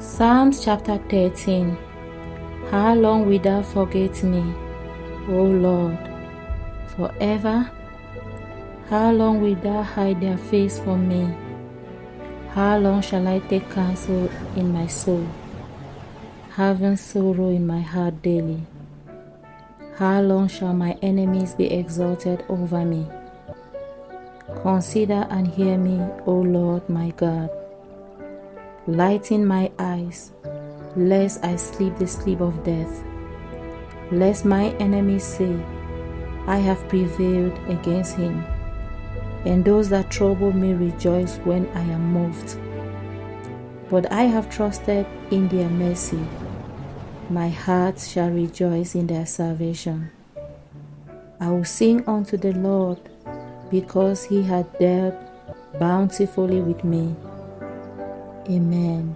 Psalms chapter 13. How long wilt thou forget me, O Lord? Forever? How long wilt thou hide thy face from me? How long shall I take counsel in my soul, having sorrow in my heart daily? How long shall my enemies be exalted over me? Consider and hear me, O Lord my God. Lighten my eyes, lest I sleep the sleep of death, lest my enemies say, I have prevailed against him, and those that trouble me rejoice when I am moved. But I have trusted in their mercy. My heart shall rejoice in their salvation. I will sing unto the Lord, because he hath dealt bountifully with me. Amen.